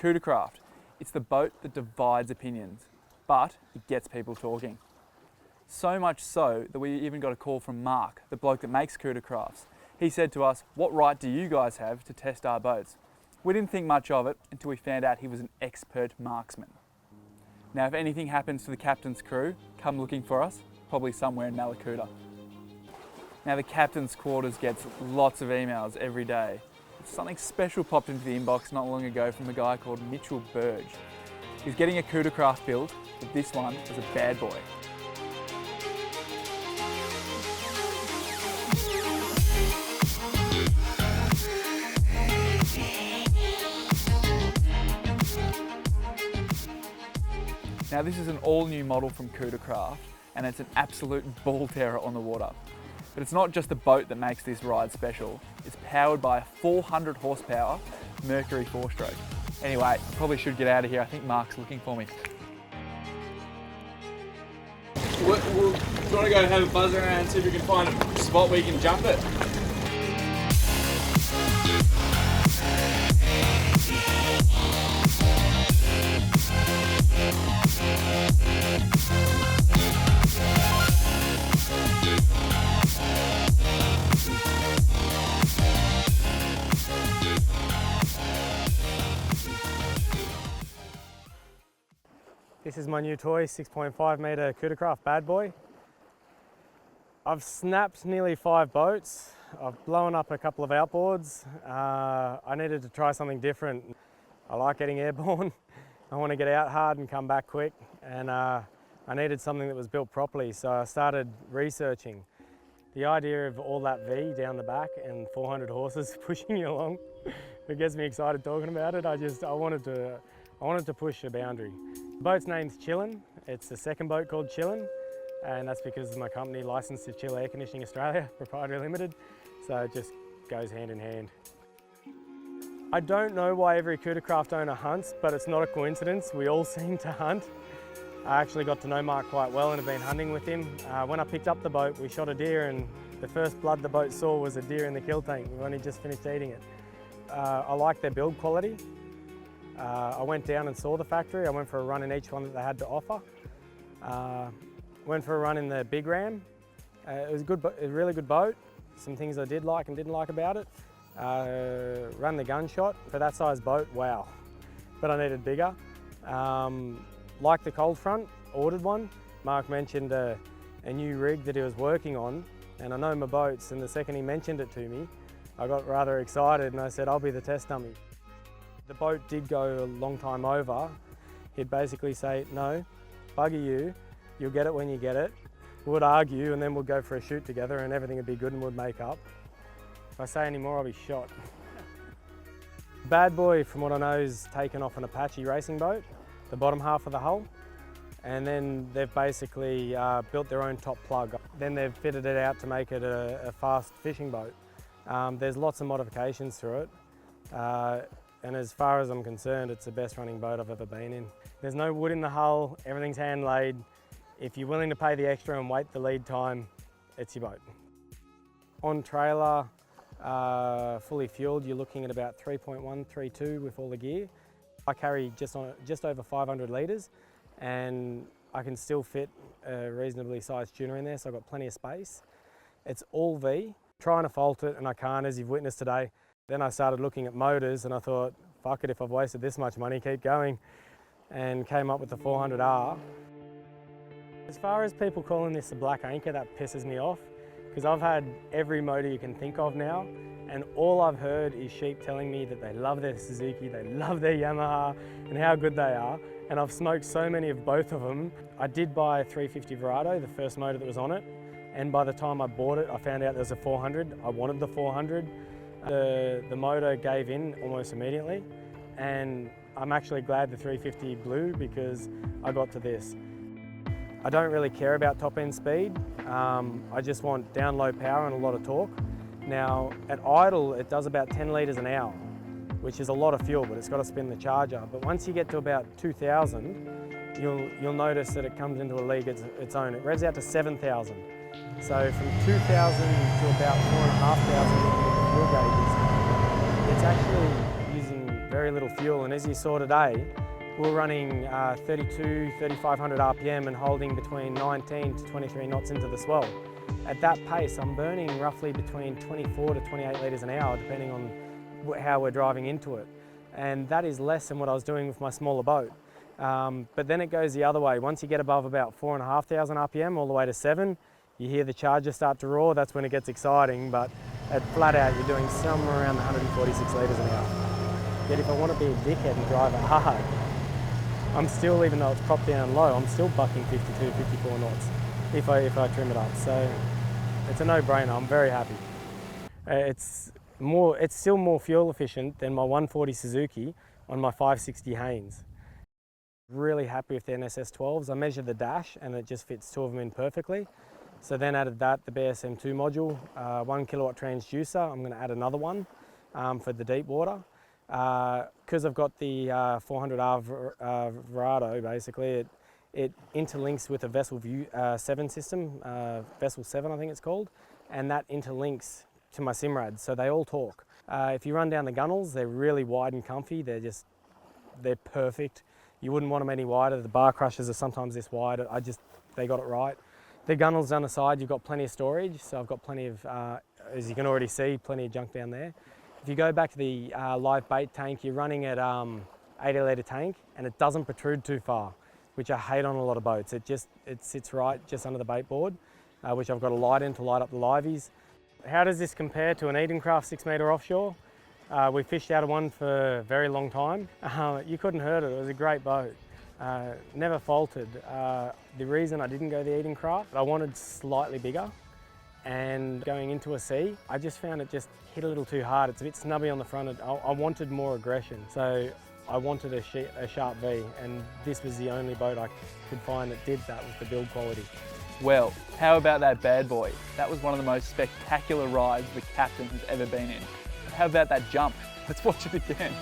Cootacraft. It's the boat that divides opinions, but it gets people talking. So much so that we even got a call from Mark, the bloke that makes Cootacrafts. He said to us, "What right do you guys have to test our boats?" We didn't think much of it until we found out he was an expert marksman. Now, if anything happens to the captain's crew, come looking for us, probably somewhere in Malakuta. Now, the captain's quarters gets lots of emails every day. Something special popped into the inbox not long ago from a guy called Mitch. He's getting a Cootacraft built, but this one is a bad boy. Now, this is an all-new model from Cootacraft, and it's an absolute ball terror on the water. But it's not just the boat that makes this ride special. It's powered by a 400 horsepower Mercury 4-stroke. Anyway, I probably should get out of here. I think Mark's looking for me. We'll try to go have a buzz around and see if we can find a spot where you can jump it. This is my new toy, 6.5 metre Cootacraft Bad Boy. I've snapped nearly 5 boats. I've blown up a couple of outboards. I needed to try something different. I like getting airborne. I want to get out hard and come back quick. And I needed something that was built properly. So I started researching. The idea of all that V down the back and 400 horses pushing you along, it gets me excited talking about it. I wanted to push a boundary. The boat's name's Chillin'. It's the second boat called Chillin', and that's because my company licensed to Chill Air Conditioning Australia, Proprietary Limited, so it just goes hand in hand. I don't know why every Cootacraft owner hunts, but it's not a coincidence. We all seem to hunt. I actually got to know Mark quite well and have been hunting with him. When I picked up the boat, we shot a deer, and the first blood the boat saw was a deer in the kill tank. We've only just finished eating it. I like their build quality. I went down and saw the factory. I went for a run in each one that they had to offer. Went for a run in the Big Ram. It was a really good boat. Some things I did like and didn't like about it. Run the Gunshot. For that size boat, wow. But I needed bigger. Like the Cold Front, ordered one. Mark mentioned a new rig that he was working on, and I know my boats, and the second he mentioned it to me, I got rather excited and I said, I'll be the test dummy. The boat did go a long time over. He'd basically say, no, bugger you, you'll get it when you get it. We'd argue and then we'd go for a shoot together and everything would be good and we'd make up. If I say any more, I'll be shot. Bad Boy, from what I know, is taken off an Apache racing boat, the bottom half of the hull. And then they've basically built their own top plug. Then they've fitted it out to make it a fast fishing boat. There's lots of modifications through it. And as far as I'm concerned, it's the best running boat I've ever been in. There's no wood in the hull, everything's hand laid. If you're willing to pay the extra and wait the lead time, it's your boat. On trailer, fully fueled, you're looking at about 3.1, 3.2 with all the gear. I carry just over 500 litres, and I can still fit a reasonably sized tuna in there, so I've got plenty of space. It's all V. Trying to fault it, and I can't, as you've witnessed today. Then I started looking at motors and I thought, fuck it, if I've wasted this much money, keep going, and came up with the 400R. As far as people calling this a black anchor, that pisses me off, because I've had every motor you can think of now, and all I've heard is sheep telling me that they love their Suzuki, they love their Yamaha, and how good they are, and I've smoked so many of both of them. I did buy a 350 Verado, the first motor that was on it, and by the time I bought it, I found out there was a 400. I wanted the 400. The motor gave in almost immediately, and I'm actually glad the 350 blew because I got to this. I don't really care about top end speed. I just want down low power and a lot of torque. Now at idle it does about 10 litres an hour, which is a lot of fuel, but it's got to spin the charger. But once you get to about 2,000, you'll notice that it comes into a league its own. It revs out to 7,000. So from 2,000 to about 4,500 fuel gauges, it's actually using very very little fuel, and as you saw today, we're running 3,500 RPM and holding between 19 to 23 knots into the swell. At that pace, I'm burning roughly between 24 to 28 litres an hour, depending on how we're driving into it. And that is less than what I was doing with my smaller boat. But then it goes the other way. Once you get above about 4,500 RPM all the way to 7, you hear the charger start to roar, that's when it gets exciting. But at flat out, you're doing somewhere around 146 litres an hour. Yet if I want to be a dickhead and drive it hard, I'm still, even though it's propped down low, I'm still bucking 52, 54 knots if I trim it up. So it's a no-brainer, I'm very happy. It's still more fuel efficient than my 140 Suzuki on my 560 Haynes. Really happy with the NSS12s. I measured the dash and it just fits 2 of them in perfectly. So then added that, the BSM2 module, 1 kilowatt transducer. I'm going to add another one for the deep water. Because I've got the 400R Verado, basically, it interlinks with a Vessel 7 system, Vessel 7 I think it's called, and that interlinks to my Simrad, so they all talk. If you run down the gunnels, they're really wide and comfy, they're perfect. You wouldn't want them any wider. The bar crushers are sometimes this wide, they got it right. The gunnels down the side, you've got plenty of storage, so I've got plenty of, as you can already see, plenty of junk down there. If you go back to the live bait tank, you're running at 80 litre tank and it doesn't protrude too far, which I hate on a lot of boats. It sits right just under the bait board, which I've got a light in to light up the liveys. How does this compare to an Edencraft 6 metre offshore? We fished out of one for a very long time. You couldn't hurt it, it was a great boat. Never faltered. The reason I didn't go the Edencraft, I wanted slightly bigger. And going into a sea, I just found it just hit a little too hard. It's a bit snubby on the front. I wanted more aggression, so I wanted a sharp V, and this was the only boat I could find that did that with the build quality. Well, how about that Bad Boy? That was one of the most spectacular rides the captain has ever been in. How about that jump? Let's watch it again.